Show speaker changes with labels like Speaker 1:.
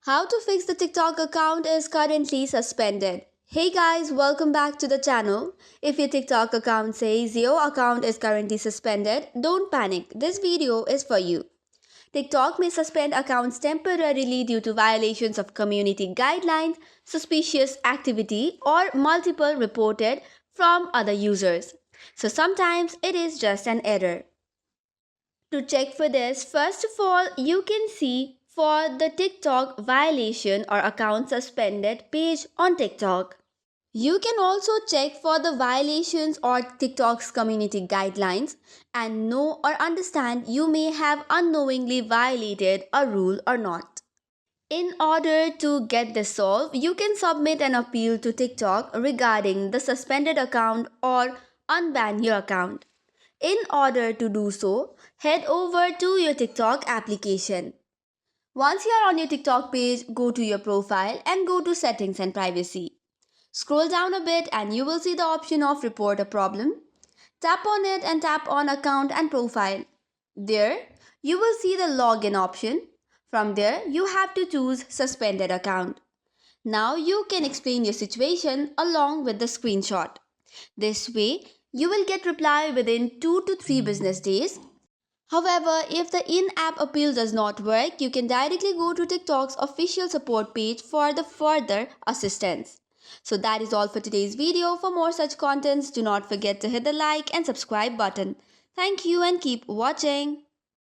Speaker 1: How to fix the TikTok account is currently suspended. Hey guys, welcome back to the channel. If your TikTok account says your account is currently suspended, don't panic. This video is for you. TikTok may suspend accounts temporarily due to violations of community guidelines, suspicious activity, or multiple reported from other users. So sometimes it is just an error. To check for this, first of all, you can see for the TikTok violation or account suspended page on TikTok. You can also check for the violations or TikTok's community guidelines and know or understand you may have unknowingly violated a rule or not. In order to get this solved, you can submit an appeal to TikTok regarding the suspended account or unban your account. In order to do so, head over to your TikTok application. Once you are on your TikTok page, go to your profile and go to settings and privacy. Scroll down a bit and you will see the option of report a problem. Tap on it and tap on account and profile. There, you will see the login option. From there, you have to choose suspended account. Now you can explain your situation along with the screenshot. This way, you will get reply within 2 to 3 business days. However, if the in-app appeal does not work, you can directly go to TikTok's official support page for the further assistance. So that is all for today's video. For more such contents, do not forget to hit the like and subscribe button. Thank you and keep watching.